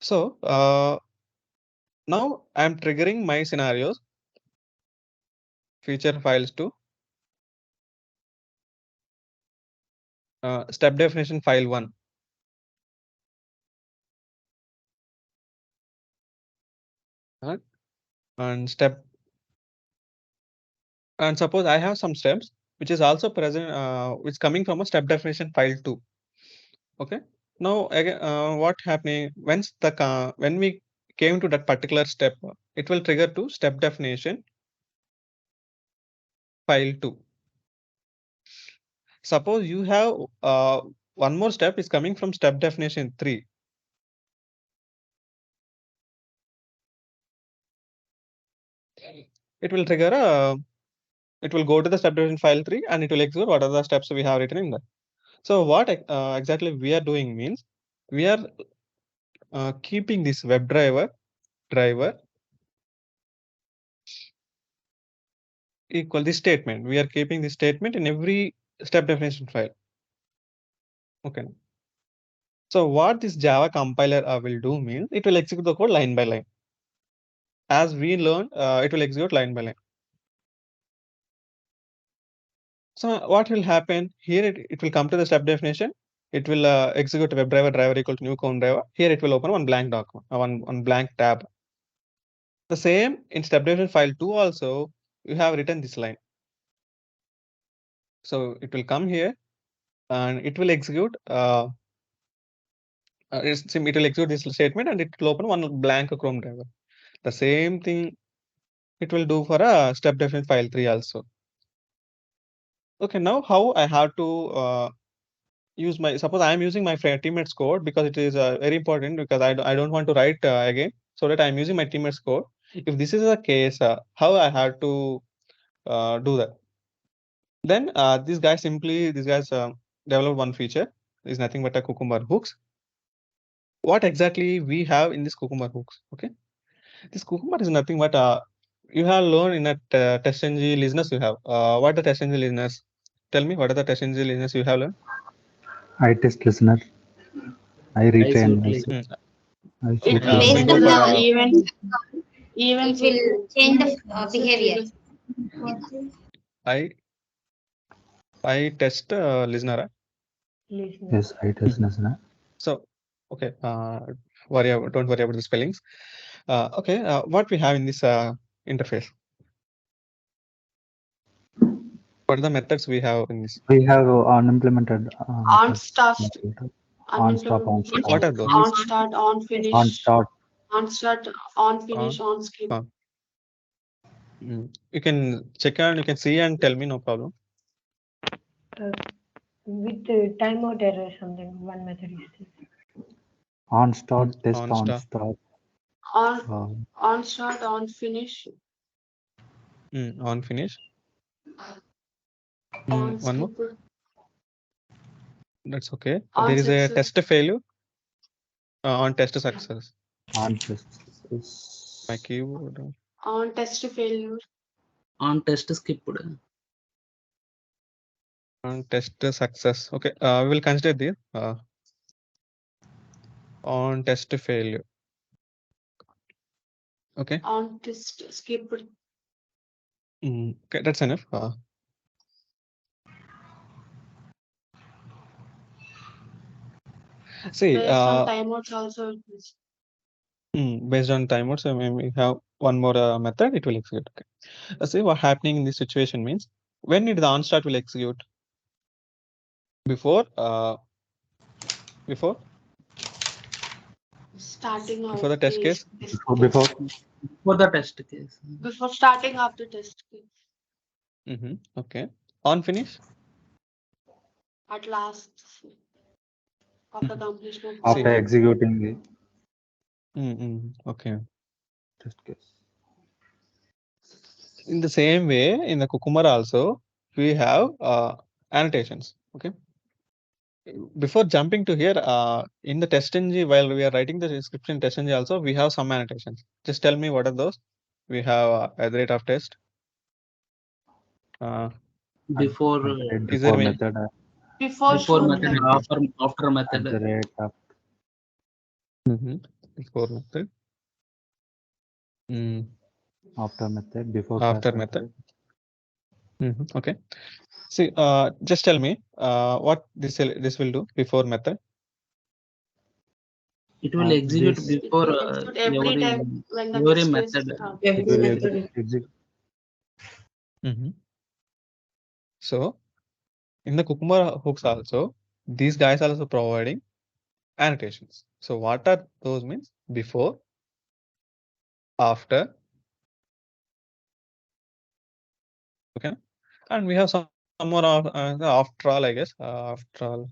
So now I'm triggering my scenarios, feature files to step definition file 1. And suppose I have some steps which is also present, which coming from a step definition file 2. Okay. Now again, what happening when we came to that particular step, it will trigger to step definition file 2. Suppose you have one more step is coming from step definition 3. It will trigger it will go to the step definition file 3 and it will execute what are the steps we have written in that. So what exactly we are doing means we are keeping this web driver equal this statement. We are keeping this statement in every step definition file. Okay. So what this Java compiler will do means it will execute the code line by line. As we learned, it will execute line by line. So what will happen here? It will come to the step definition. It will execute WebDriver equal to new count driver. Here it will open one blank document, one blank tab. The same in step definition file 2 also you have written this line. So it will come here and it will execute. It will execute this statement and it will open one blank Chrome driver. The same thing it will do for a step definition file 3 also. Okay, now how I have to use suppose I am using my teammates code because it is very important because I don't want to write again, so that I am using my teammates code. If this is the case, how I have to do that? Then these guys develop one feature is nothing but a cucumber hooks. What exactly we have in this cucumber hooks? Okay, this cucumber is nothing but you have learned in a TestNG listeners you have. What are the TestNG listeners? Tell me what are the TestNG listeners you have learned? I test listener. I retrain myself. It based on the event. Events will change the behavior. I test listener. Yes, I test listener. So okay, don't worry about the spellings. Okay, what we have in this interface? What are the methods we have in this? We have unimplemented on start, on stop, on stop. What are those? on start, on finish, On start, on start, on finish, on skip. You can check and you can see and tell me, no problem. With the timeout error, something one method is this. on start, test on on start. stop. On start, on finish. On finish. On one more. skip. That's okay. On there is success. a test failure. On test success. On test. My keyboard. On test failure. On test skip. On test success. Okay, we will consider this. On test failure. Okay. On test skip. Okay, that's enough. See, based on timeouts also. Based on timeouts, so we have one more method. It will execute. Okay. See what happening in this situation means when the on start will execute before Starting before the test case. Before the test case. Before starting of the test case. Okay. On finish. At last. After completion. After executing the. Okay. Test case. In the same way, in the Cucumber also, we have annotations. Okay. Before jumping to here, in the TestNG, while we are writing the description TestNG also, we have some annotations. Just tell me what are those. We have at the rate of test. Before method. Before method, after method. At the rate of. Before method. After method, before After class method. Okay. See, just tell me what this will do before method. It will execute this- before Execute every time when the every next phase method. starts. It will execute. So in the Cucumber hooks also, these guys are also providing annotations. So what are those means? Before, after, okay, and we have some more of after all, I guess. After all.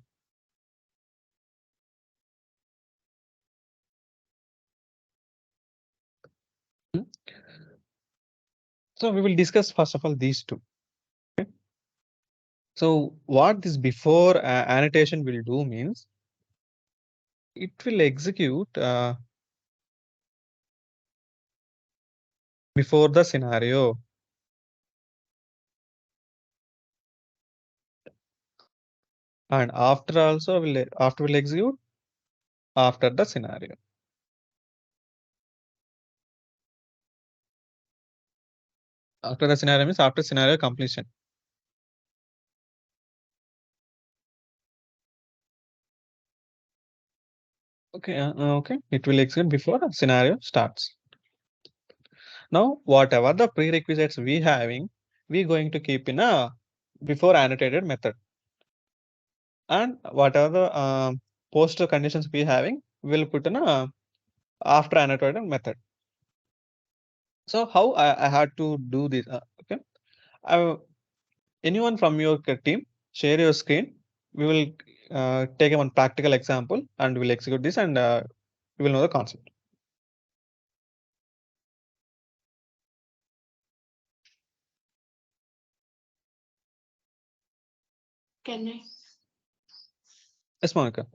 So we will discuss first of all these two. Okay. So what this before annotation will do means it will execute before the scenario. And after also will execute after the scenario. After the scenario means after scenario completion. Okay, okay. It will execute before the scenario starts. Now, whatever the prerequisites we having, we going to keep in a before annotated method. And whatever the post conditions we having, we'll put in a after annotated method. So how I had to do this? Okay, anyone from your team share your screen. We will take one practical example and we'll execute this and you will know the concept. Can I? Yes, Monica.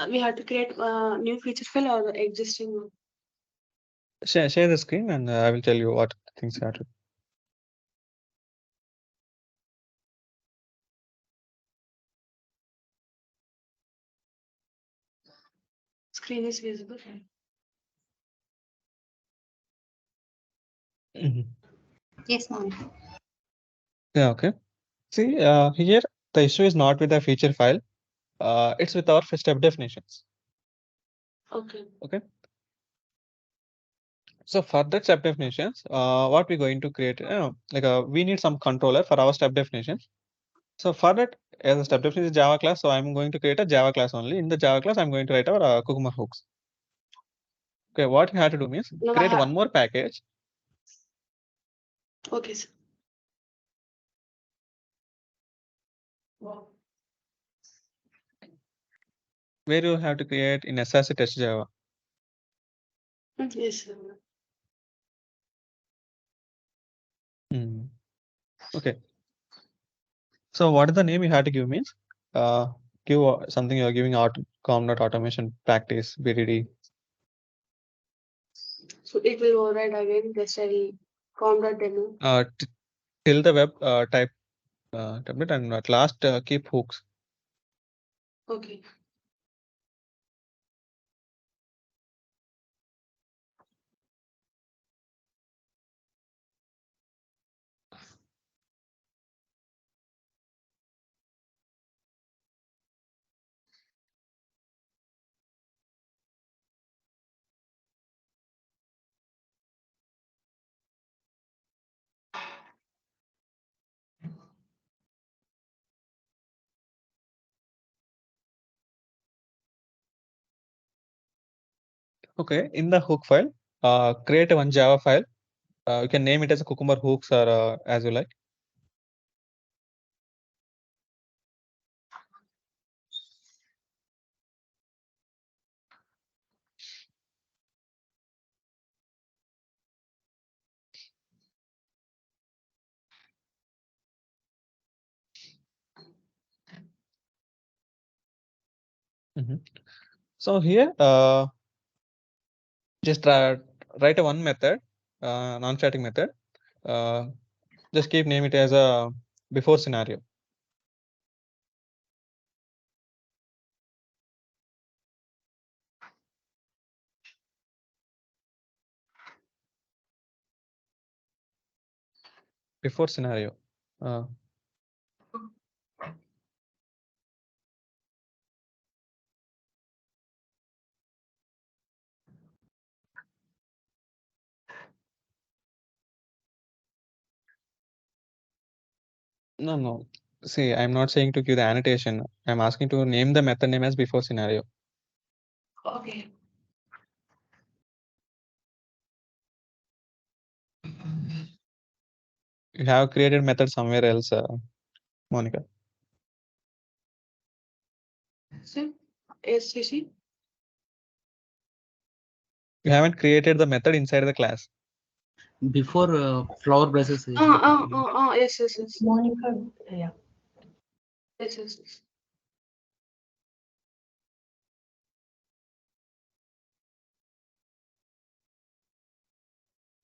We have to create a new feature file or the existing one. Share the screen and I will tell you what things you have to. Screen is visible. Yes, ma'am. Yeah, okay. See, here the issue is not with the feature file. It's with our step definitions. Okay. Okay. So for that step definitions, what we're going to create, we need some controller for our step definitions. So for that, as a step definition is Java class, so I'm going to create a Java class only. In the Java class, I'm going to write our Cucumber hooks. Okay, what you have to do means No, create one more package. Okay, sir. Where you have to create in SRC test Java. Yes, sir. Okay. So what is the name you have to give means give something you're giving automation practice BDD. So it will override again. Just I'll com.demo. Till the web type tablet and at last keep hooks. Okay. Okay, in the hook file, create one Java file. You can name it as a Cucumber hooks or as you like. So here, just write a one method, non-static method. just keep name it as a before scenario. Before scenario. No. See, I'm not saying to give the annotation. I'm asking to name the method name as before scenario. Okay. You have created method somewhere else, Monica. So, SCC. You haven't created the method inside the class. Before flower braces. Yes. Monica, yeah. Yes.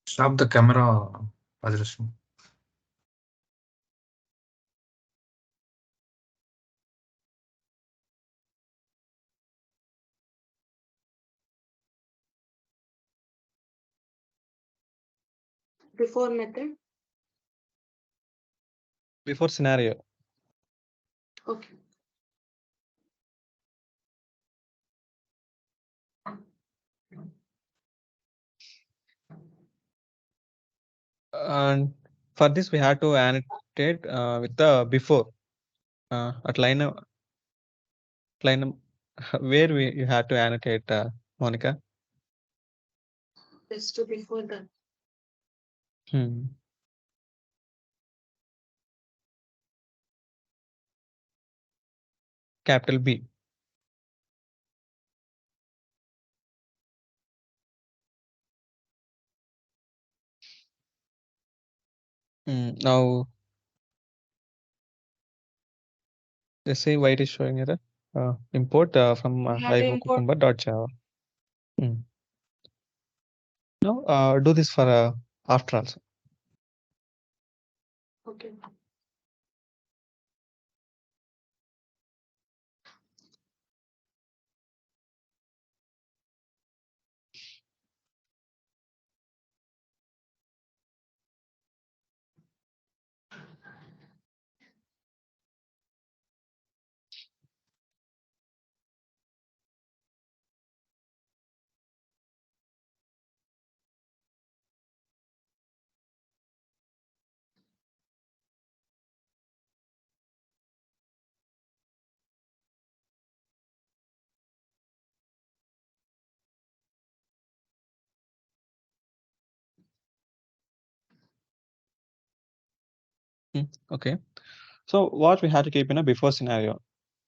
Stop the camera, Rajlakshmi. Before method. Before scenario. Okay. And for this, we have to annotate with the before at line where you have to annotate, Monica. Just to before that. Capital B. Now, let's see why it is showing error. Import from We have to import. cucumber.java. Now, do this for after also. Okay. Okay. So what we have to keep in a before scenario?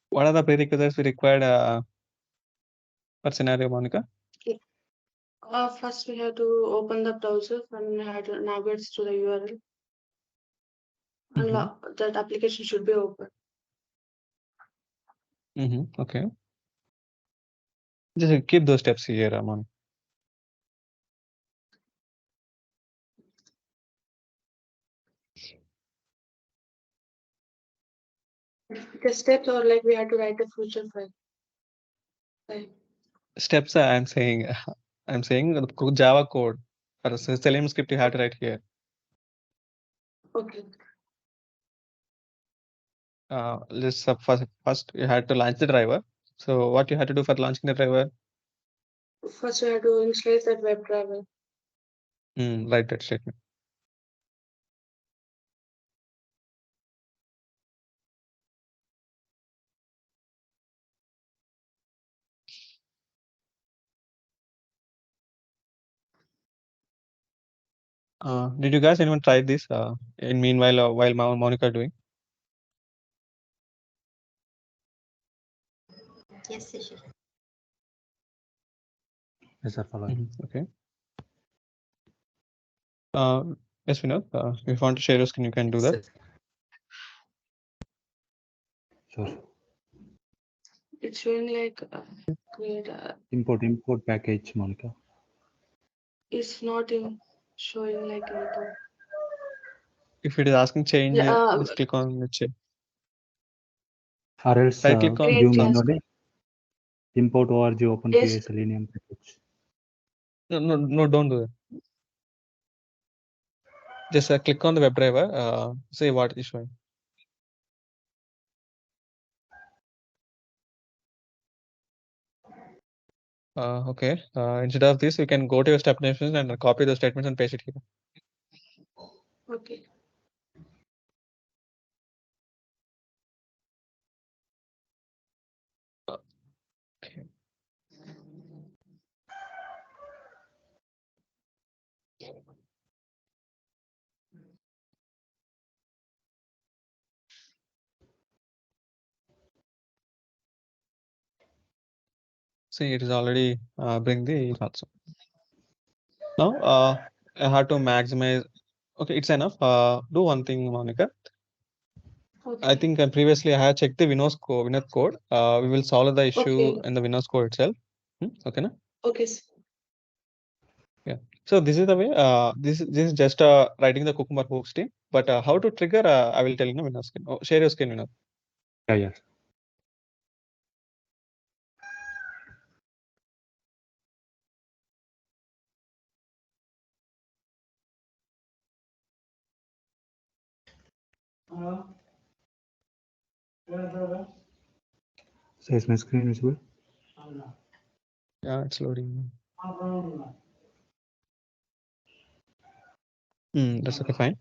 What are the prerequisites we required for scenario, Monica? First, we have to open the browser and we have to navigate to the URL. And that application should be open. Okay. Just keep those steps here, Monica. The steps are like we have to write a future file. Right. Steps I'm saying the Java code or Selenium script you have to write here. Okay. Let's first you had to launch the driver. So what you had to do for launching the driver? First, we have to initialize that web driver. Write that statement. Did you guys anyone try this? In meanwhile, while Monica doing? Yes, Shishir. Yes, sir. Following. Okay. Yes, Vinod. If you want to share your screen, you can do that. Sure. It's showing like create. Import package, Monica. It's not showing like import. If it is asking change, Yeah, just click on the change. Or else Right click on give Create class. manually import org open Yes. PA Selenium package. No, don't do that. Just click on the WebDriver. Say what is showing. Okay. Instead of this, you can go to your step definitions and copy the statements and paste it here. Okay. Okay. See, it is already bring the also. Now I have to maximize. Okay, it's enough. Do one thing, Monica. Okay. I think previously I had checked the Windows code. We will solve the issue Okay. in the Windows code itself. Okay, na? Okay. Yeah. So this is the way. This is just writing the Cucumber hooks team. But how to trigger? I will tell you in Windows screen. Oh, share your screen, Vinod. Yeah, yeah. So is my screen visible? Yeah, it's loading. That's okay, fine.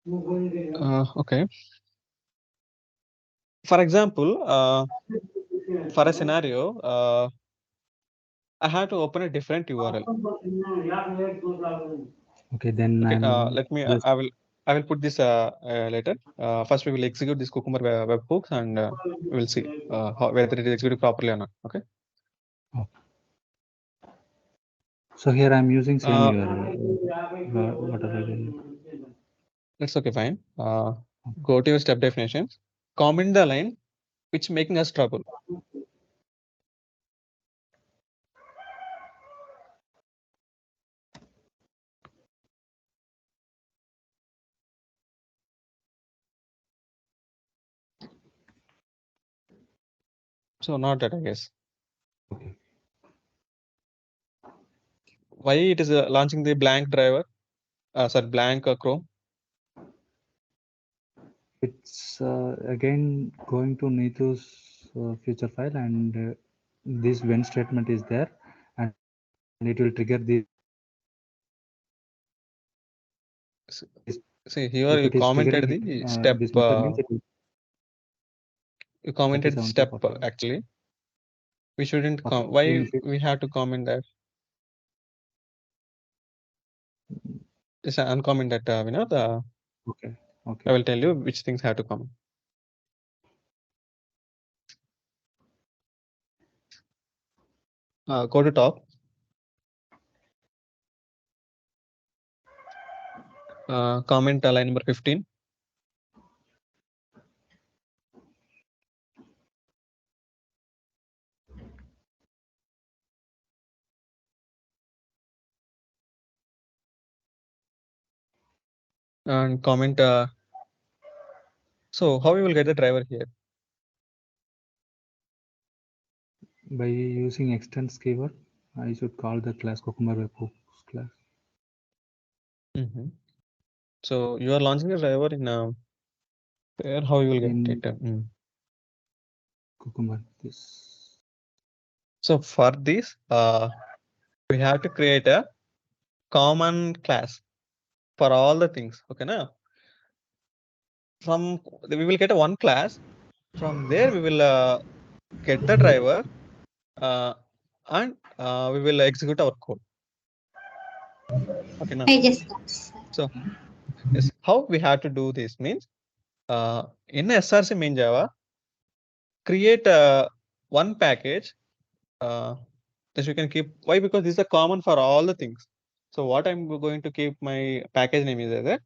Okay. For example, for a scenario, I have to open a different URL. Okay, then Okay, I'm let me. just I will put this later. First, we will execute this Cucumber webhooks and we will see whether it is executed properly or not. Okay. so here I'm using same URL. Whatever it is. That's okay, fine. Go to your step definitions. Comment the line which making us trouble. So not that, I guess. Okay. Why it is launching the blank driver? Sorry, blank Chrome. It's again going to Neetu's future file, and this when statement is there, and it will trigger the. See here If you it is commented triggering the step. this method means it will You commented the 37 to step 41. actually. We shouldn't Okay. why Even if it, we have to comment that. Just uncomment that, Vinod. okay. I Okay. will tell you which things have to comment. Go to top. Comment line number 15. And comment. So how we will get the driver here? By using extends keyword, I should call the class Cucumber webhooks class. So you are launching the driver in where? How you will get In it? Cucumber this. So for this, we have to create a common class for all the things. Okay, now from we will get a one class. From there we will get the driver and we will execute our code. Okay, now. I just So yes, how we have to do this means in SRC main Java, create one package that you can keep. Why? Because these are common for all the things. So what I'm going to keep my package name is as a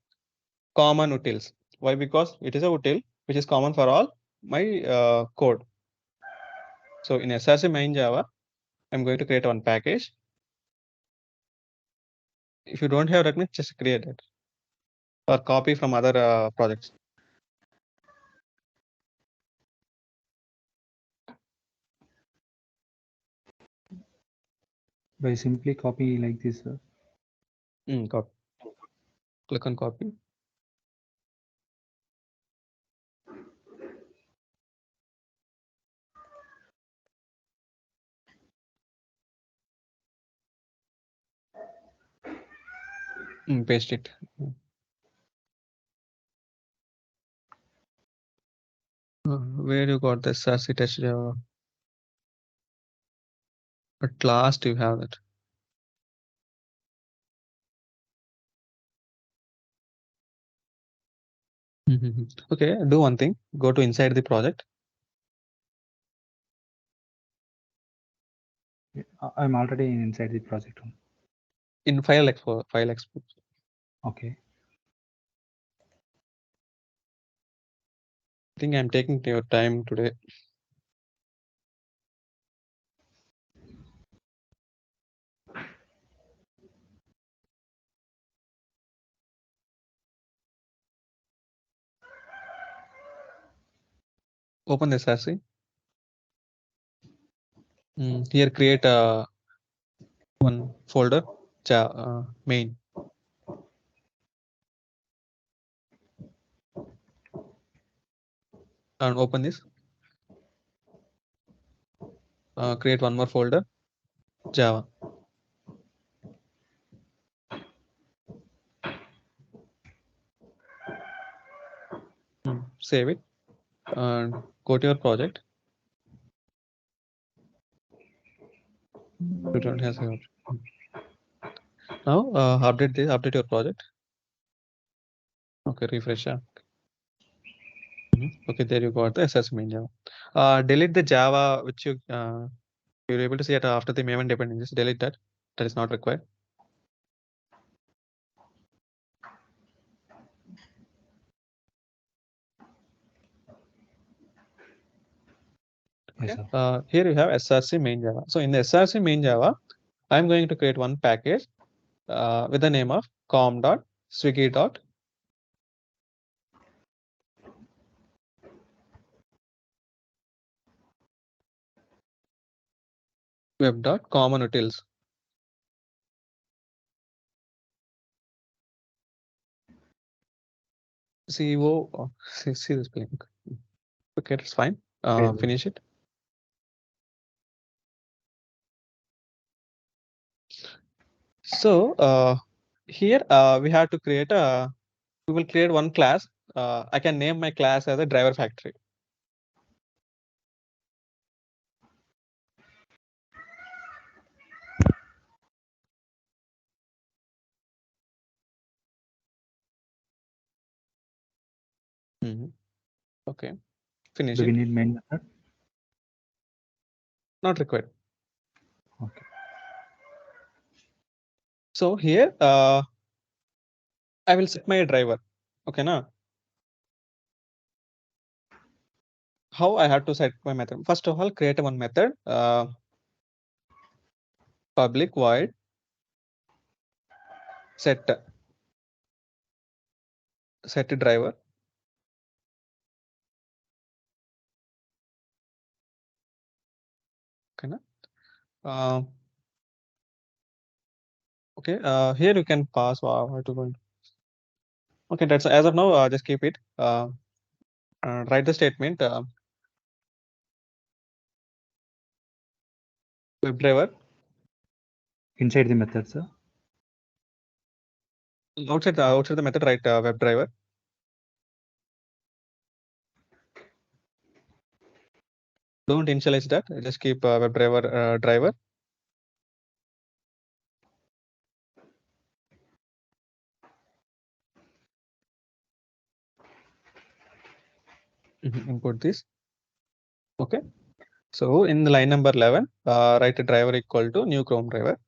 common utils. Why? Because it is a util which is common for all my code. So in SRC main Java, I'm going to create one package. If you don't have that, just create it. or copy from other projects? By simply copy like this, sir. Copy. Click on copy. Paste it. Where you got this SRC test Java? At last you have it. Okay, do one thing. Go to inside the project. I'm already inside the project. In file export. Okay. I think I'm taking your time today. Open the SRC. Here create one folder, main. And open this. Create one more folder, Java. Save it and go to your project. You don't have to. Now update your project. Okay, refresh. Okay, there you got the SS main Java. Delete the Java which you're able to see it after the main dependencies. Delete that. That is not required. Yes, Okay. sir. Here you have SRC main Java. So in the SRC main Java, I'm going to create one package with the name of com.swiggy.web. Common utils. CEO. See this link. Okay, that's fine. Finish it. So here we have to create we will create one class. I can name my class as a driver factory. Okay, finish Do we it. need main method? Not required. Okay. So here I will set my driver. Okay, now how I have to set my method? First of all, create one method. Public void set driver. Okay, now. Okay, here you can pass. Wow, to go. Okay, that's as of now. Just keep it. Write the statement. Web driver. Inside the method, sir. Outside the method, write web driver. Don't initialize that. Just keep web driver driver. Input this. Okay. So in the line number 11, write a driver equal to new Chrome driver.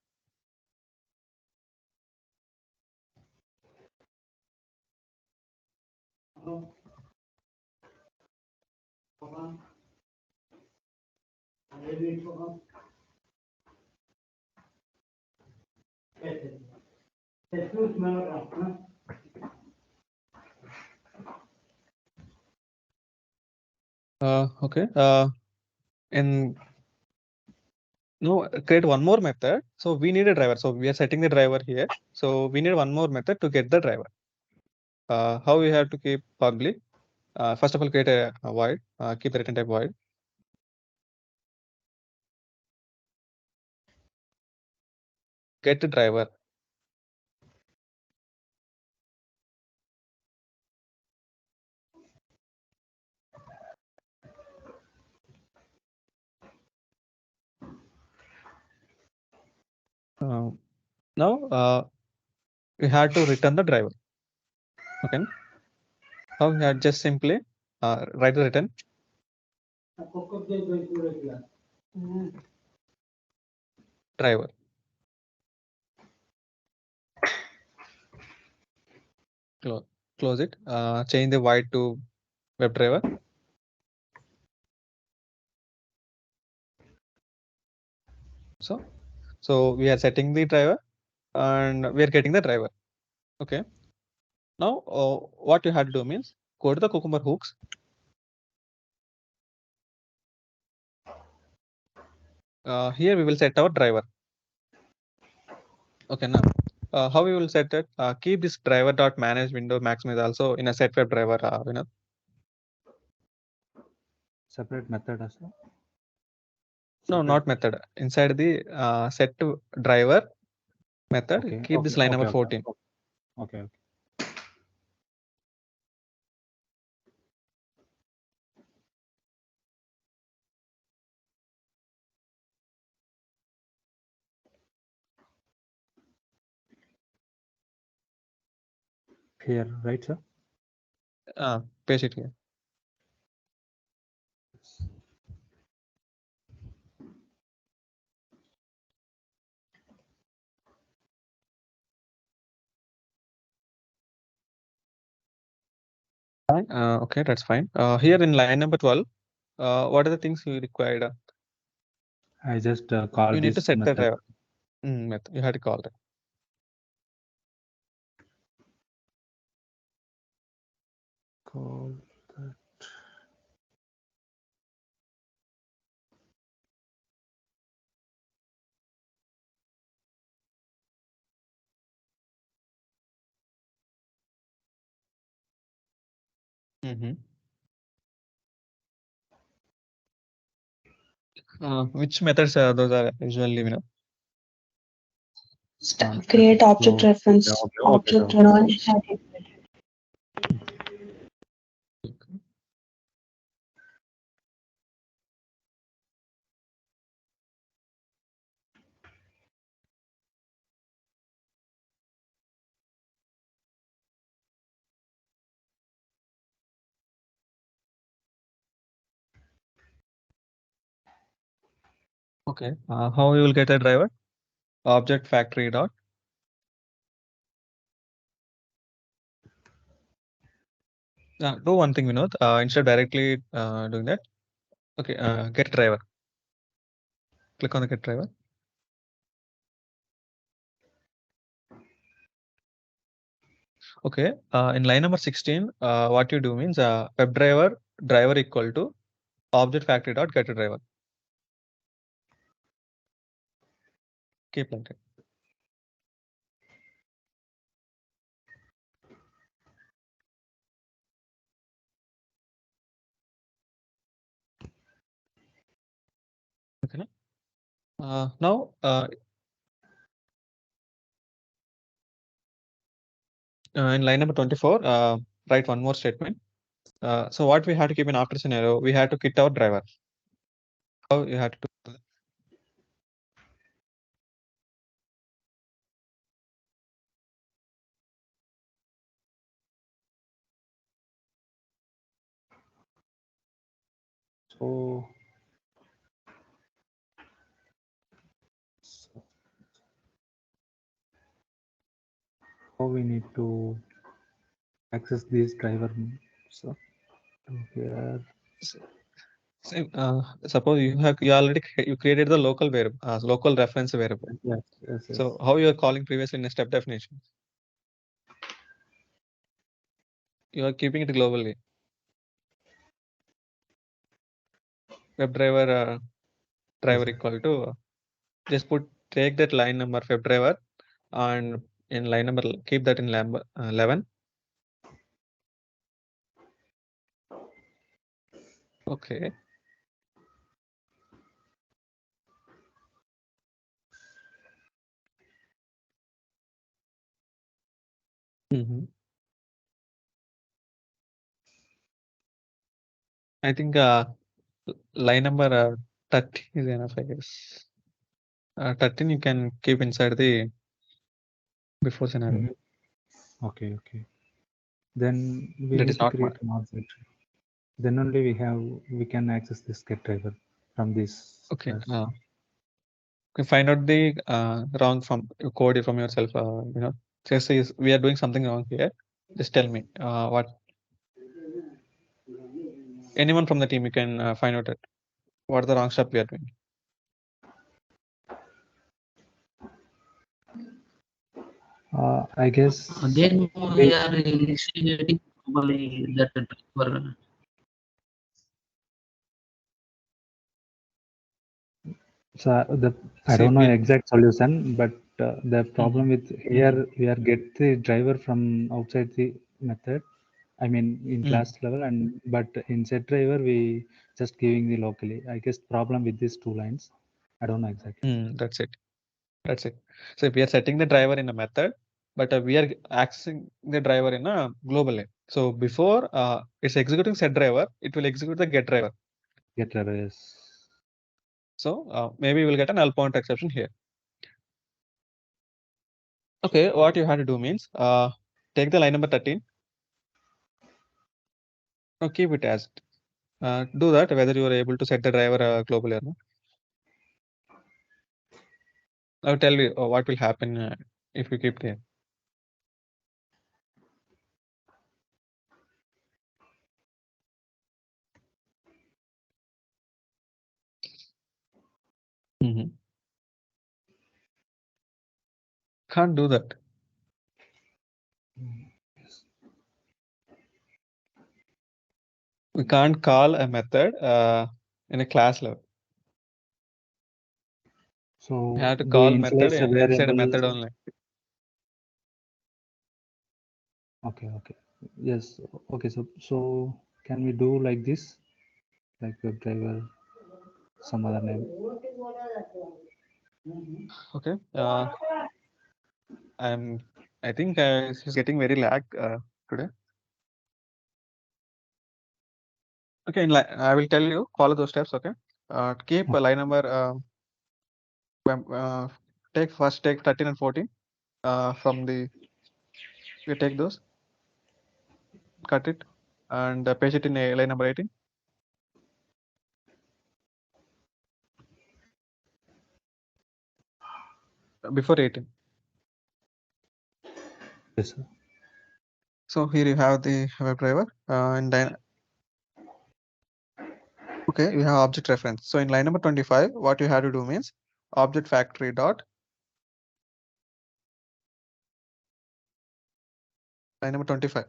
Okay. And no, create one more method. So we need a driver. So we are setting the driver here. So we need one more method to get the driver. How we have to keep public? First of all, create a void. Keep the return type void. Get the driver. Now we have to return the driver. Okay. How we have just simply write the return driver. Close it. Change the void to WebDriver. So we are setting the driver and we are getting the driver. Okay. Now what you have to do means go to the Cucumber hooks. Here we will set our driver. Okay. Now how we will set it? Keep this driver dot manage window maximize also in a set WebDriver. Separate method as well. No, not method. Inside the set to driver method, Okay. keep this line number 14. Okay. Here, right, sir? Paste it here. Okay, that's fine. Here in line number 12, what are the things you required? I just call You need to this set the method. driver. Method. You have to call that. Call that. Which methods those are usually, Create object So, reference. Object reference. Non-static method. Okay. How you will get a driver? Object factory dot. Do one thing, Vinod. Instead of directly doing that, okay. Get driver. Click on the get driver. Okay. In line number 16, what you do means WebDriver driver equal to object factory dot get driver. Keep like that. Okay. Now in line number 24, write one more statement. So what we had to keep in after scenario, we had to quit our driver. How you had to do that? So how we need to access this driver? So here. Suppose you already you created the local variable, local reference variable. Yes. So how you are calling previously in a step definition? You are keeping it globally. WebDriver driver sir. equal to just take that line number WebDriver and in line number keep that in 11. Okay. I think line number 30 is enough, I guess. 13 you can keep inside the before scenario. Okay. Then we That need is to not create an object. Then only we can access this get driver from this okay. class. You find out the wrong from code from yourself. Just say we are doing something wrong here. Just tell me what. Anyone from the team you can find out it. What are the wrong step we are doing. I guess Then we are initiating globally that driver. so I See, don't know exact solution, but the problem with here we are get the driver from outside the method. I mean in class level, and but in set driver we just giving the locally. I guess problem with these two lines. I don't know exactly. That's it. That's it. So we are setting the driver in a method, but we are accessing the driver in a global name. So before it's executing set driver, it will execute the get driver. Get driver, yes. So maybe we'll get a null pointer exception here. Okay, what you have to do means take the line number 13. Now keep it as do that whether you are able to set the driver globally or not. I'll tell you what will happen if you keep there. Can't do that. We can't call a method in a class level. So We have to do call we method initialize a inside a variable? method only. Okay. Yes. Okay. So can we do like this, like web driver, some other name? Okay. I think it's getting very lag today. Okay, I will tell you follow those steps. Okay. Keep a line number. Take 13 and 14 from the. You take those, cut it, and paste it in line number 18. Before 18. Yes, sir. So here you have the web driver and then okay, you have object reference. So in line number 25, what you have to do means object factory dot line number 25.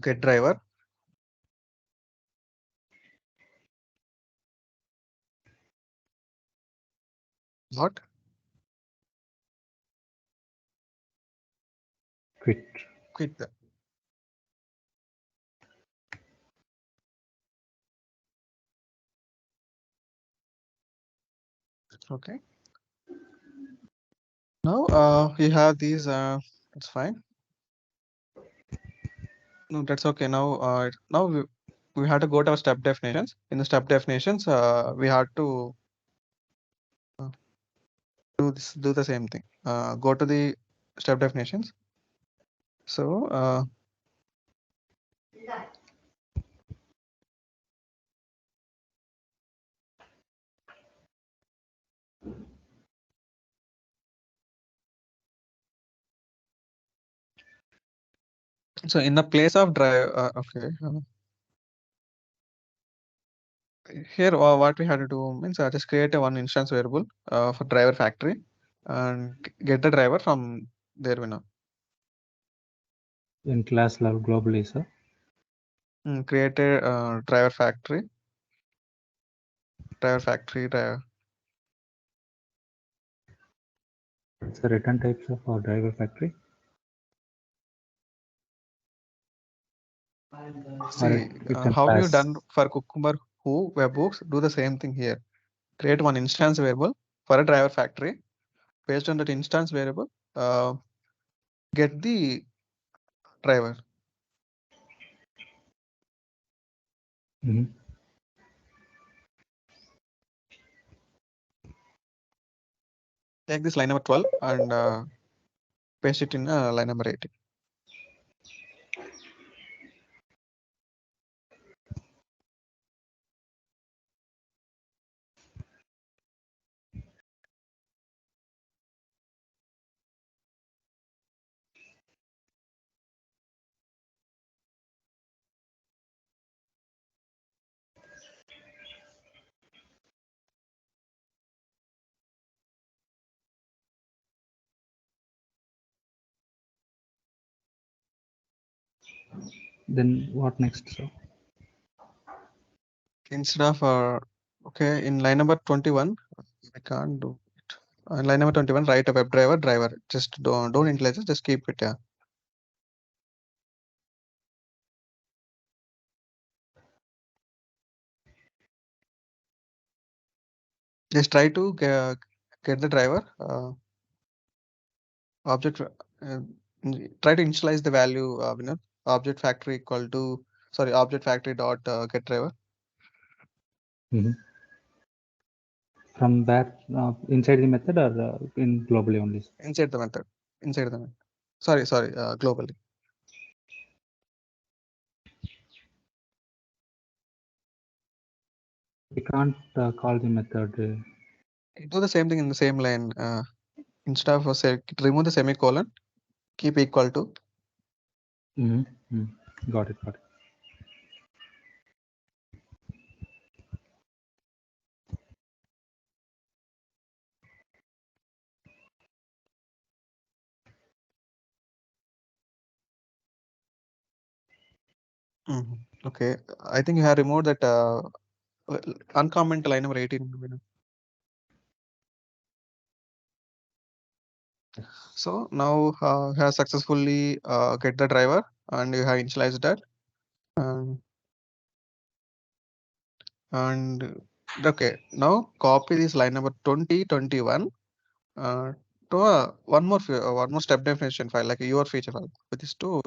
Get driver dot Quit. quit the. Okay. Now you have these. That's fine. No, that's okay. Now we have to go to our step definitions. In the step definitions, we have to do the same thing. Go to the step definitions. So so in the place of drive, okay. here what we had to do means just create a one instance variable for driver factory and get the driver from there we know. In class level globally, sir. Create a driver factory. Driver. It's the return types of our driver factory. See, how you done for Cucumber Who webhooks, do the same thing here. Create one instance variable for a driver factory. Based on that instance variable, get the driver. Take this line number 12 and paste it in line number 18. Then what next, sir? Instead of okay, in line number 21, I can't do it. On line number 21, write a web driver. Just don't initialize it, just keep it. Yeah. Just try to get the driver object. Try to initialize the value. Object factory equal to object factory dot get driver. From that inside the method or in globally only? Sir? Inside the method. Sorry, globally. We can't call the method. Do the same thing in the same line. Instead of remove the semicolon, keep equal to. Got it. Okay, I think you have removed that uncomment line number 18. So now you have successfully get the driver and you have initialized that. And okay, now copy this line number 2021 to one more step definition file, like your feature file with this two.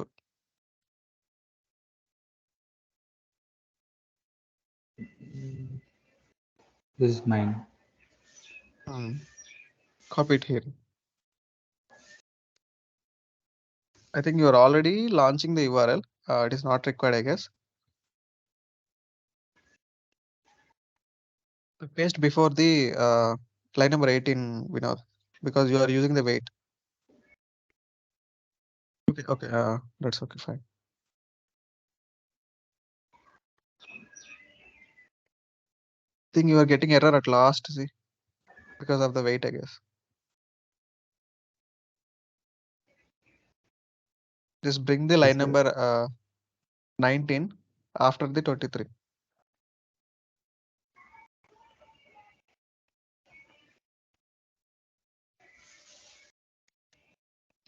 This is mine. Copy it here. I think you are already launching the URL. It is not required, I guess. Paste before the line number 18, Vinod, because you are using the weight. Okay, that's okay, fine. I think you are getting error at last, see, because of the weight, I guess. Just bring the line number 19 after the 23.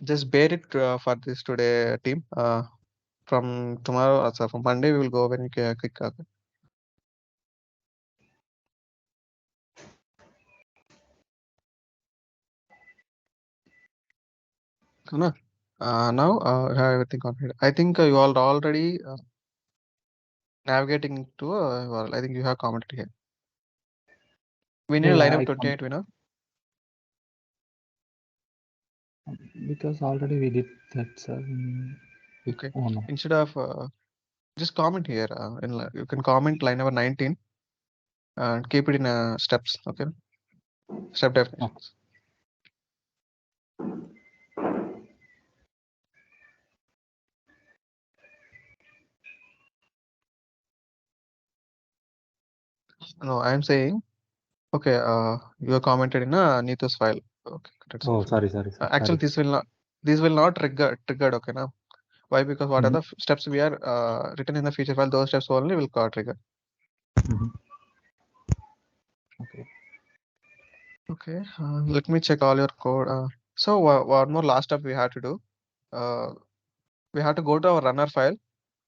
Just bear it for this today, team. From tomorrow, from Monday, we will go when you click. Now I have everything configured. I think you are already navigating to well, I think you have commented here. We need a line of 28, Because already we did that, sir. Okay. Oh, no. Instead of just comment here, you can comment line number 19 and keep it in steps. Okay. Step definitions. No, I'm saying, okay, you are commented in a Nito's file. Okay, that's Oh, fine. sorry. Actually, this will not triggered. Okay, now why? Because what are the steps we are written in the feature file? Those steps only will trigger. Okay. Okay, let me check all your code. So one more last step we have to do. We have to go to our runner file.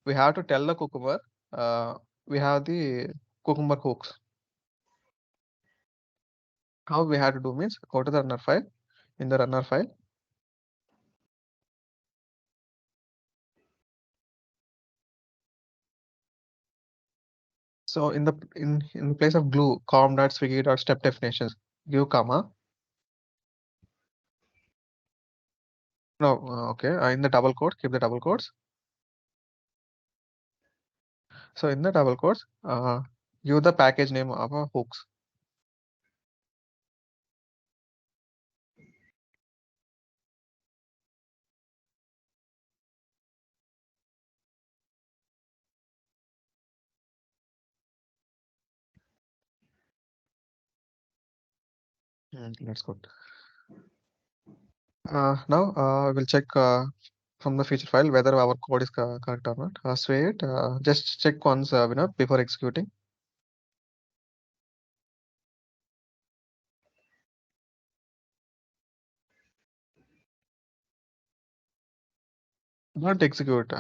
We have to tell the Cucumber. We have the Cucumber hooks. How we have to do means go to the runner file. In the runner file, so in place of glue com.swiggy.step definitions, give comma. No, okay. In the double quote, keep the double quotes. So in the double quotes, give the package name of hooks. That's good. Now we'll check from the feature file whether our code is correct or not. So wait, just check once, Vinod, before executing. Not execute.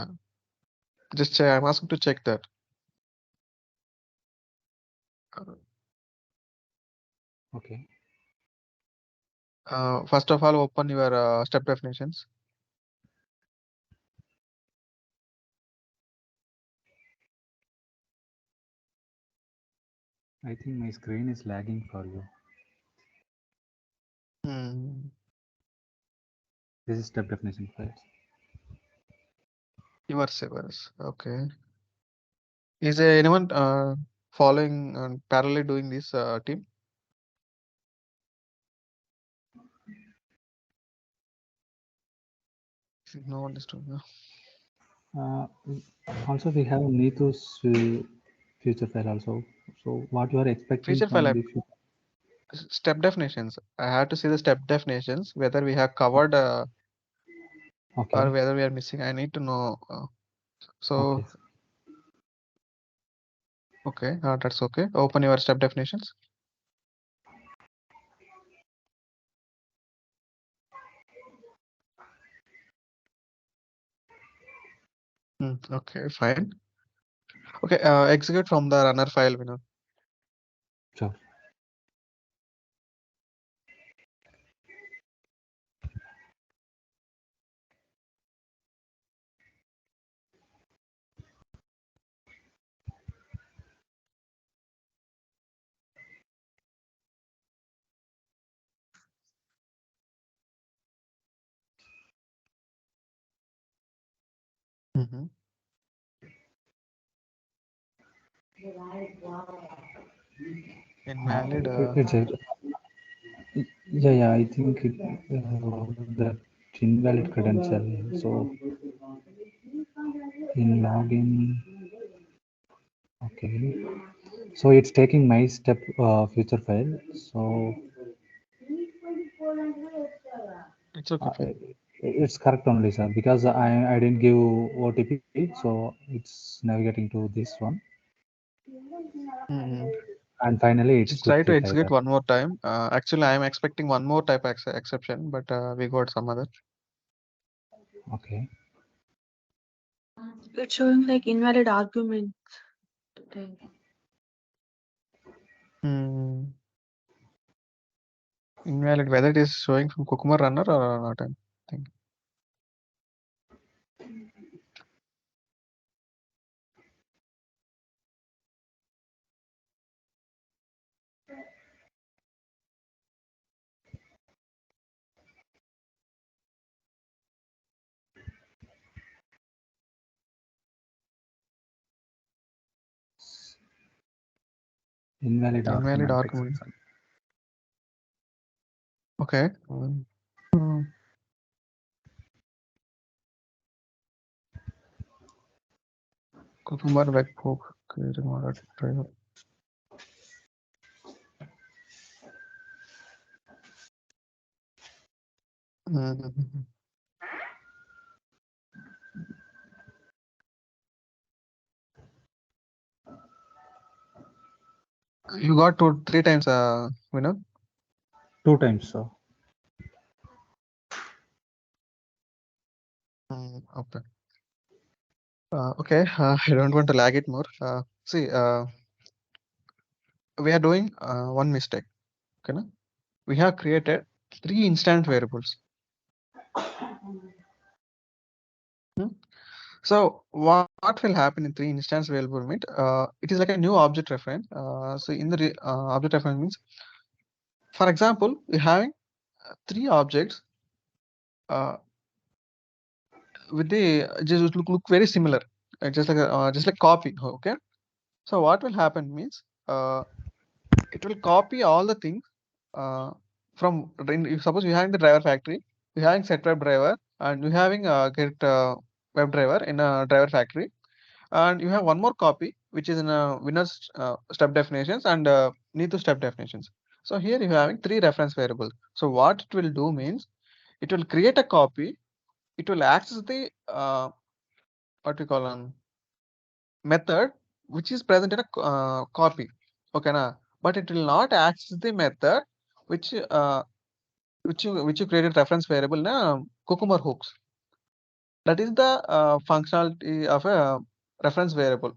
Just check. I'm asking to check that. Okay. First of all, open your step definitions. I think my screen is lagging for you. This is step definition files. Yours. Okay. Is there anyone following and parallelly doing this team? No one is doing. Also, we have Neetu's future file also. So what you are expecting Feature from file the future? step definitions. I have to see the step definitions whether we have covered Okay. or whether we are missing. I need to know. So okay, that's okay. Open your step definitions. Okay, fine. Okay, execute from the runner file, Vinod. Sure. Invalid. Yeah. I think that invalid credential. So in login. Okay. So it's taking my step future file. So It's okay. it's correct only, sir, because I didn't give OTP, so it's navigating to this one. And finally, it's Just good try to fit execute either. one more time. Actually, I'm expecting one more type exception, but we got some other. Okay. It's showing like invalid argument. Invalid, whether it is showing from Cucumber runner or not, I think. Invalid argument. Okay. Cucumber webhook. Mhm. You got 3 times, Vinod? 2 times. So Okay. Okay. I don't want to lag it more. See, we are doing one mistake. Okay, na? We have created 3 instance variables. So what will happen in 3 instance variable means it is like a new object reference. So in the object reference means, for example, we having 3 objects uh, with the just look very similar, just like copy. Okay. So what will happen means it will copy all the things from if suppose you having the driver factory, you having set web driver, and you having get web driver in a driver factory, and you have one more copy which is in a winner's step definitions and need to step definitions. So here you are having 3 reference variables. So what it will do means it will create a copy, it will access the what we call method which is present in a copy. Okay, na? But it will not access the method which you created reference variable na cucumber hooks. That is the functionality of a reference variable.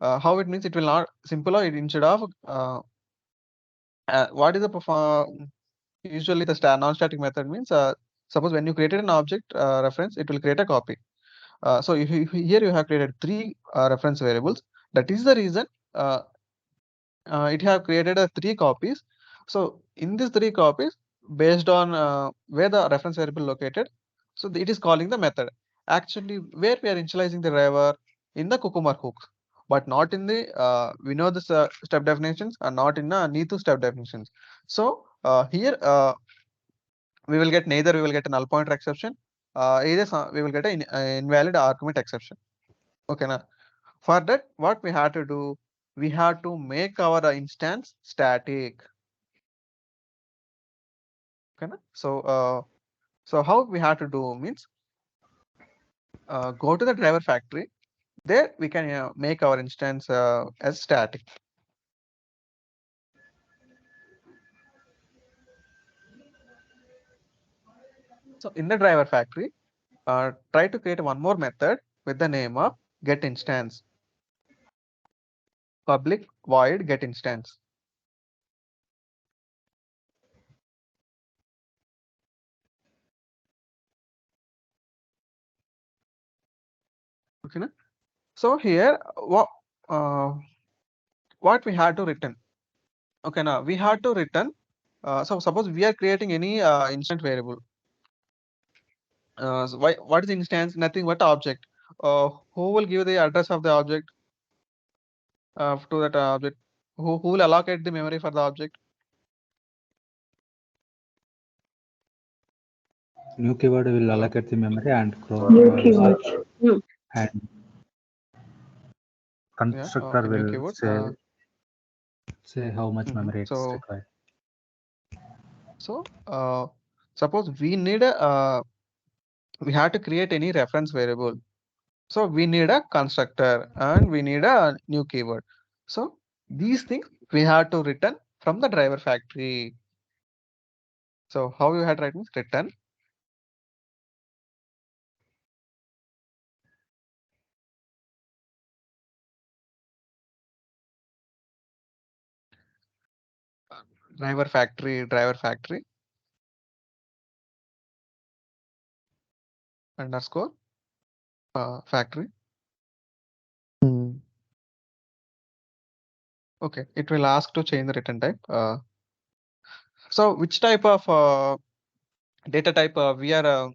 How it means it will not simpler it instead of what is the usually the non-static method means suppose when you created an object reference, it will create a copy. So here you have created 3 reference variables. That is the reason it have created 3 copies. So in these 3 copies, based on where the reference variable located, so it is calling the method. Actually, where we are initializing the driver in the cucumber hooks, but not in the we know this step definitions and not in need to step definitions. So here we will get neither we will get a null pointer exception, either we will get an invalid argument exception. Okay, now for that, what we have to do, we have to make our instance static. Okay, na? So how we have to do means go to the driver factory. There we can make our instance as static. So in the driver factory, try to create one more method with the name of get instance. Public void get instance. Okay, na? So here what we have to return. Okay, now we have to return. So suppose we are creating any instant variable. So what is instance? Nothing but object. Who will give the address of the object to that object? Who will allocate the memory for the object? new keyword will allocate the memory and New keywords. and constructor New will keyword. say how much memory it's So required. suppose we need a we have to create any reference variable. So we need a constructor and we need a new keyword. So these things we have to return from the driver factory. So how you had to write means return driver factory underscore factory. Okay, it will ask to change the return type. So which type of data type we are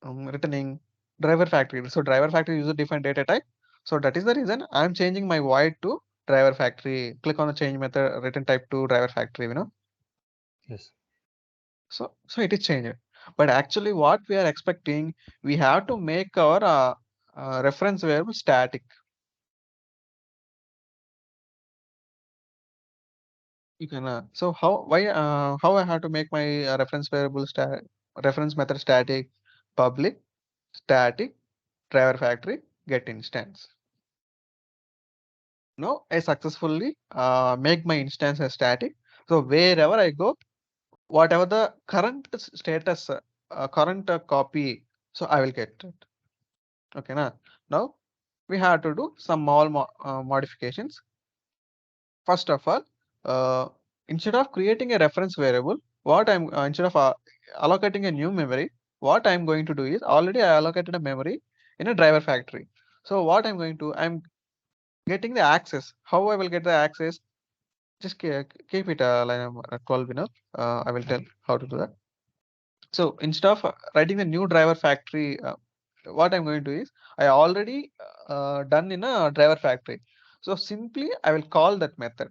returning? Driver factory. So driver factory uses a different data type. So that is the reason I'm changing my void to driver factory. Click on the change method return type to driver factory. Yes. So it is changed. But actually, what we are expecting, we have to make our reference variable static. You can. So how I have to make my reference variable reference method static, public, static, driver factory, get instance. Now I successfully make my instance as static. So wherever I go, whatever the current status, current copy, so I will get it. Okay, now we have to do some small modifications. First of all, instead of creating a reference variable, what I'm instead of allocating a new memory, what I'm going to do is already I allocated a memory in a driver factory. So what I'm going to, I'm getting the access. How I will get the access? Just keep it line number 12 enough. I will tell how to do that. So instead of writing the new driver factory, what I'm going to do is I already done in a driver factory. So simply I will call that method.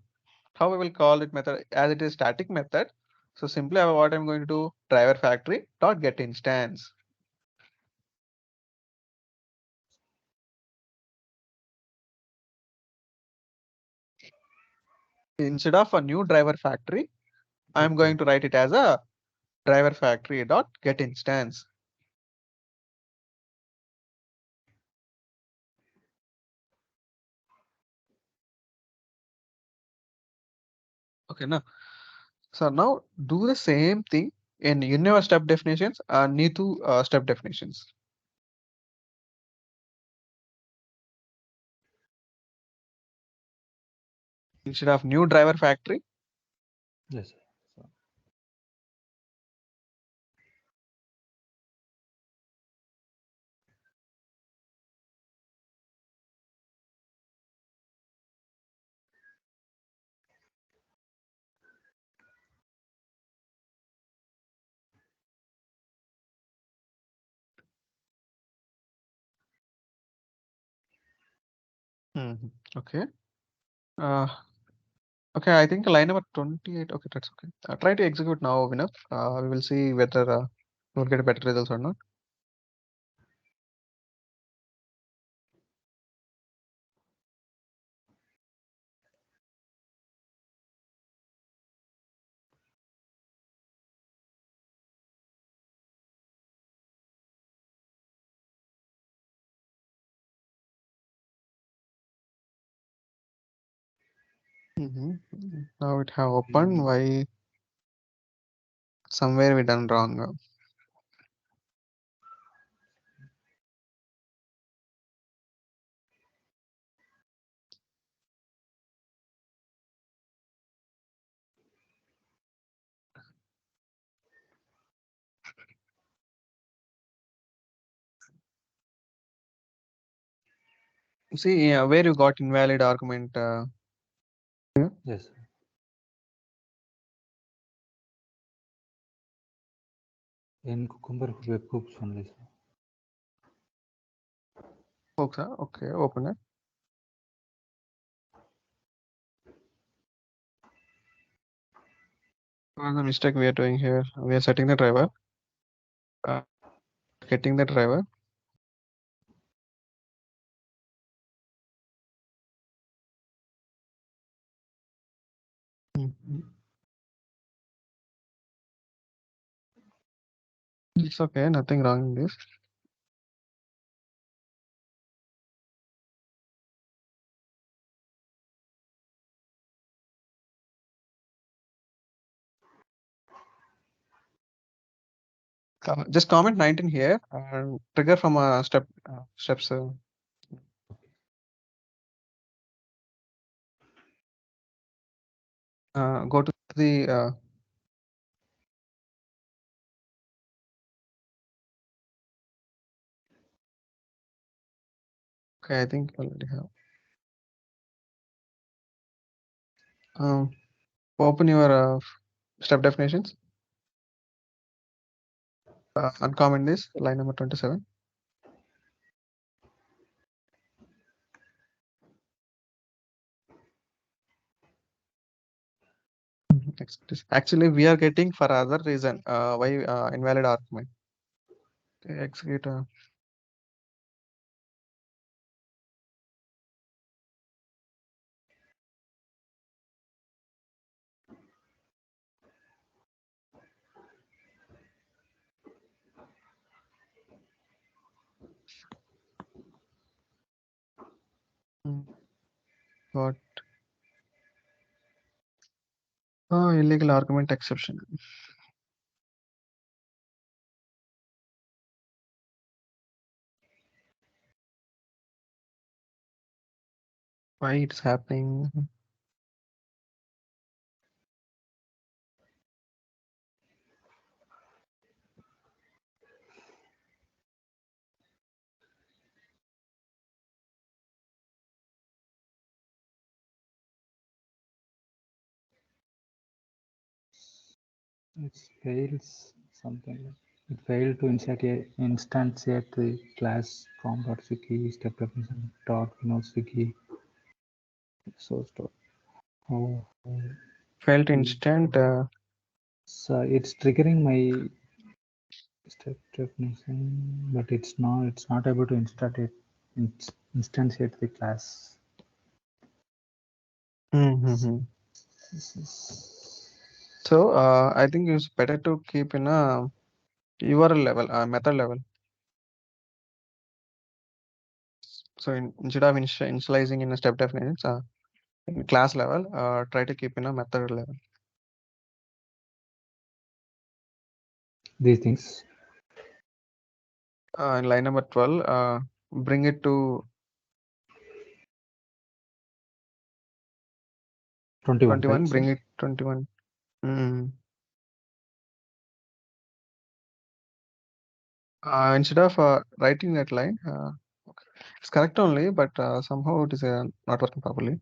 How I will call it method as it is static method. So simply what I'm going to do driver factory dot get instance. Instead of a new driver factory, I'm going to write it as a driver factory dot get instance. Okay, now so now do the same thing in universe step definitions and Neetu step definitions. Instead of new driver factory, Yes, sir. Okay. Uh, okay, I think line number 28. Okay, that's okay. Try to execute now, Vinay. We will see whether we'll get better results or not. Now it have opened. Why somewhere we done wrong? See where you got invalid argument. Yes, sir. In Cucumber web hooks only, sir. Folks, okay, open it. What's the mistake we are doing here? We are setting the driver, getting the driver. It's okay, nothing wrong in this. Just comment 19 here and trigger from a steps. Go to the okay, I think you already have. Open your step definitions. Uncomment this line number 27. Actually, we are getting for other reason. Why invalid argument? Okay, execute. What? Oh, illegal argument exception. Why it's happening? It fails something. It failed to instantiate the class prom.wiki step definition dot wiki source dot. Oh, Felt instant. so it's triggering my step definition, but it's not able to instantiate the class. So I think it's better to keep in a URL level, method level. So instead of initializing in a step definition, in class level, try to keep in a method level. These things. In line number 12, bring it to 21. 21. Right, Bring sir? it 21. Instead of writing that line, it's correct only, but somehow it is not working properly.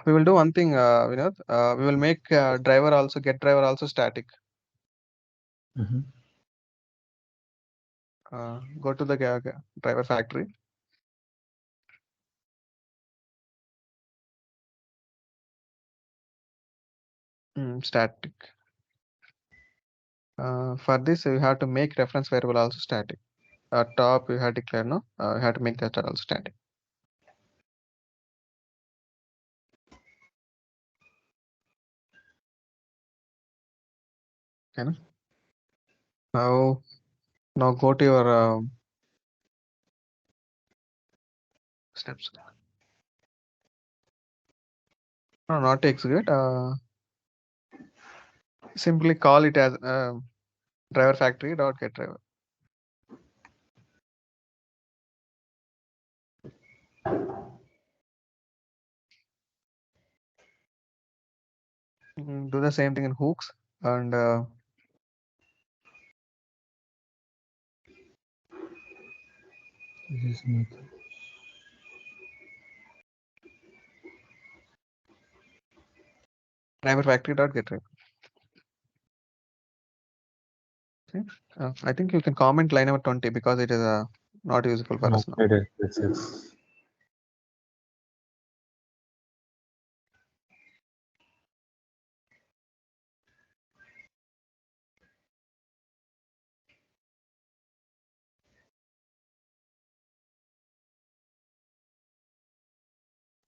We will do one thing, Vinod. We will make get driver also static. Go to the driver factory. Static. For this, you have to make reference variable also static. Top you have declared, no? You have to make that also static. Okay. Now go to your steps. No, not execute. Simply call it as driver factory dot get driver. Do the same thing in hooks and This method. driver factory dot get driver. Okay. I think you can comment line number 20 because it is not useful for us now. Yes.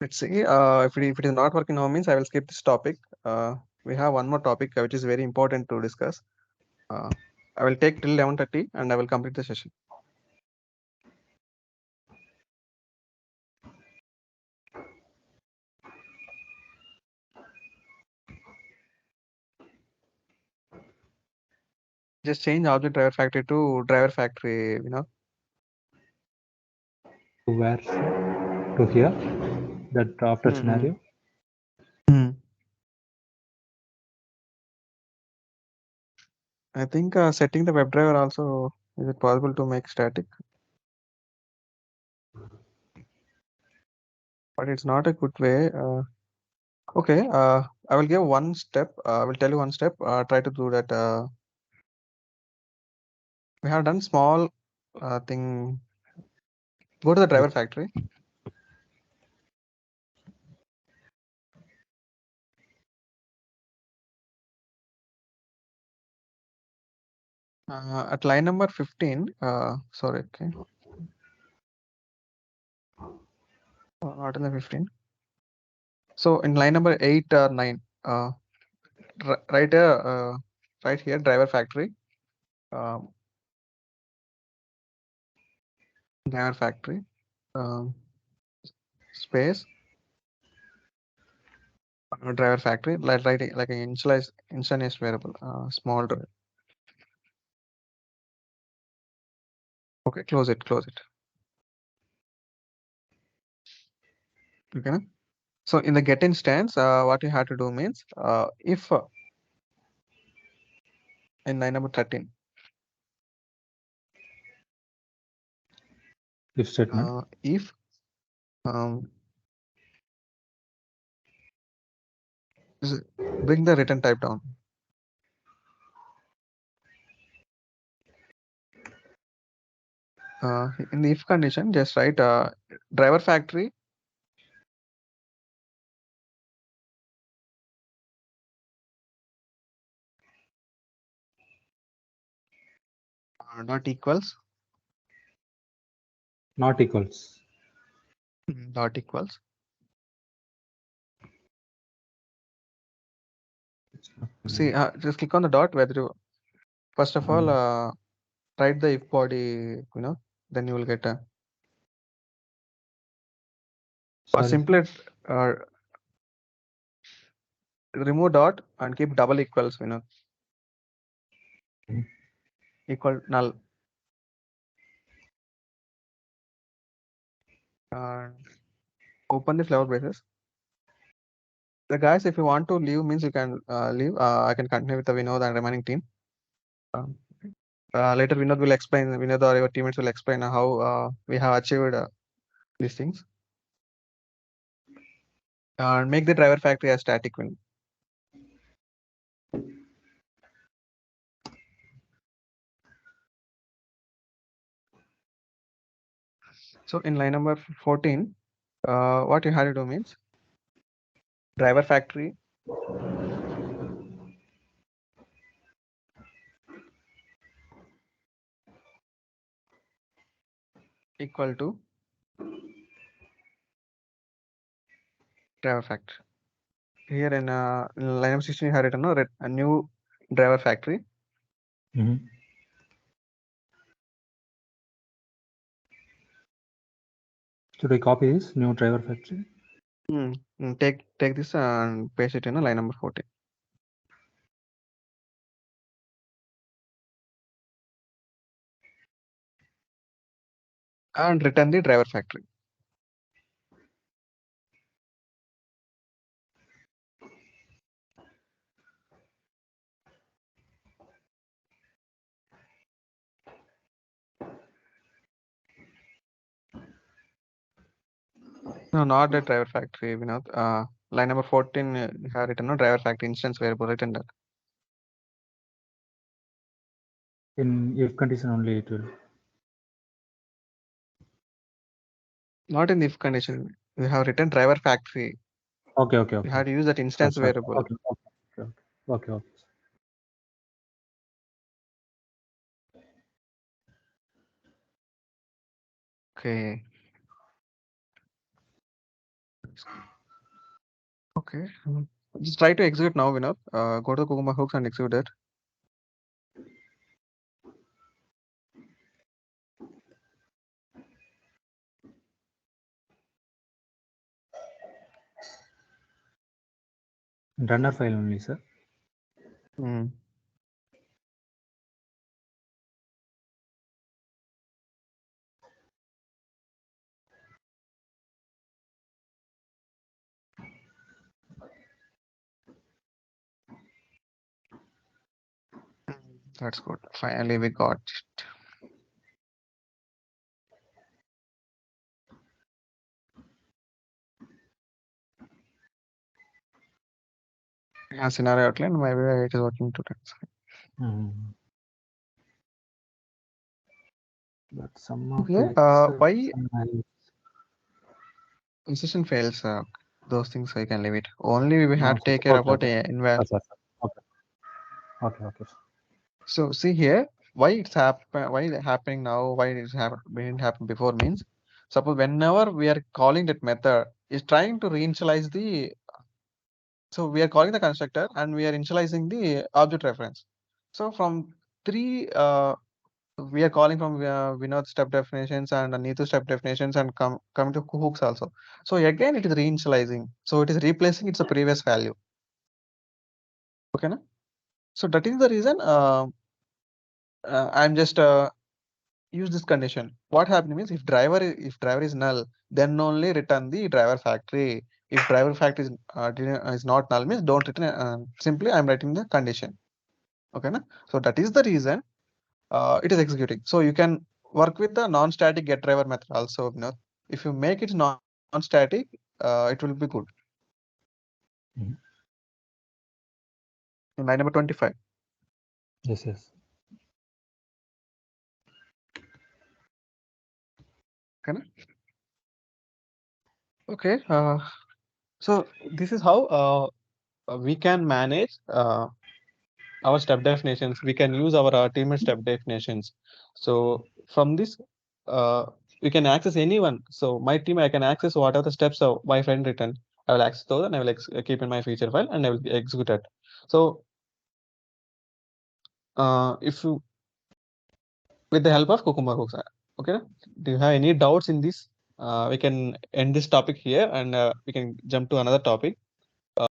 Let's see. If it is not working now, means I will skip this topic. We have one more topic which is very important to discuss. I will take till 11:30 and I will complete the session. Just change object driver factory to driver factory, To where? To here? That after scenario? I think setting the WebDriver also, is it possible to make static? But it's not a good way. Okay, I will give one step. I will tell you one step. Try to do that. We have done small thing. Go to the driver factory. At line number 15, sorry, okay. Not in the 15. So in line number 8 or 9, right here, driver factory. Driver factory. space driver factory, like writing like an instantaneous variable, small driver. Okay, close it. Okay. So in the get instance, what you have to do means, if in line number 13, If statement. if bring the return type down. In the if condition, just write driver factory dot equals Not equals. dot equals. See, just click on the dot. Whether you first of all write the if body, then you will get a. Or Sorry. simply remove dot and keep double equals, equal null. And open the flower basis. The guys, if you want to leave, means you can leave. I can continue with the Vinod and remaining team. Later, Vinod will explain. Vinod or your teammates will explain how we have achieved these things. And make the driver factory as static win. So in line number 14, what you had to do means driver factory equal to driver factory. Here in line number 16, you had written a new driver factory. Should I copy this new driver factory? Take this and paste it in line number 14. And return the driver factory. No, not the driver factory, Vinod. Line number 14, you have written driver factory instance variable, written that. In if condition only it will. Not in the if condition. You have written driver factory. Okay. You have to use that instance variable. Okay. Okay. Okay. Just try to execute now, Vinod. Go to the qobox and execute it. Runner file only, sir. That's good. Finally, we got it. Yeah, scenario outline. Maybe it is working today. But some of Okay. the Why insertion fails? Those things I can leave it. Only we have to take care about invalid. Okay. So see here, why it's happening now? Why it's didn't happen before means, suppose whenever we are calling that method is trying to reinitialize the. So we are calling the constructor and we are initializing the object reference. So from three We are calling from Vinod step definitions and Neetu step definitions and coming to hooks also. So again, it is reinitializing. So it is replacing its previous value. Okay, na? So that is the reason I'm just use this condition. What happens means if driver is null, then only return the driver factory. If driver factory is not null means don't return. Simply I'm writing the condition. Okay, na? So that is the reason it is executing. So you can work with the non-static get driver method also. If you make it non-static, it will be good. Mhm. In line number 25. Yes, yes. Okay, na? Okay. So this is how we can manage our step definitions. We can use our teammate step definitions. So from this, we can access anyone. So my team, I can access what are the steps of my friend written. I will access those and I will keep in my feature file and I will execute it. So if you with the help of Cucumber hooks, okay. Do you have any doubts in this? We can end this topic here and we can jump to another topic.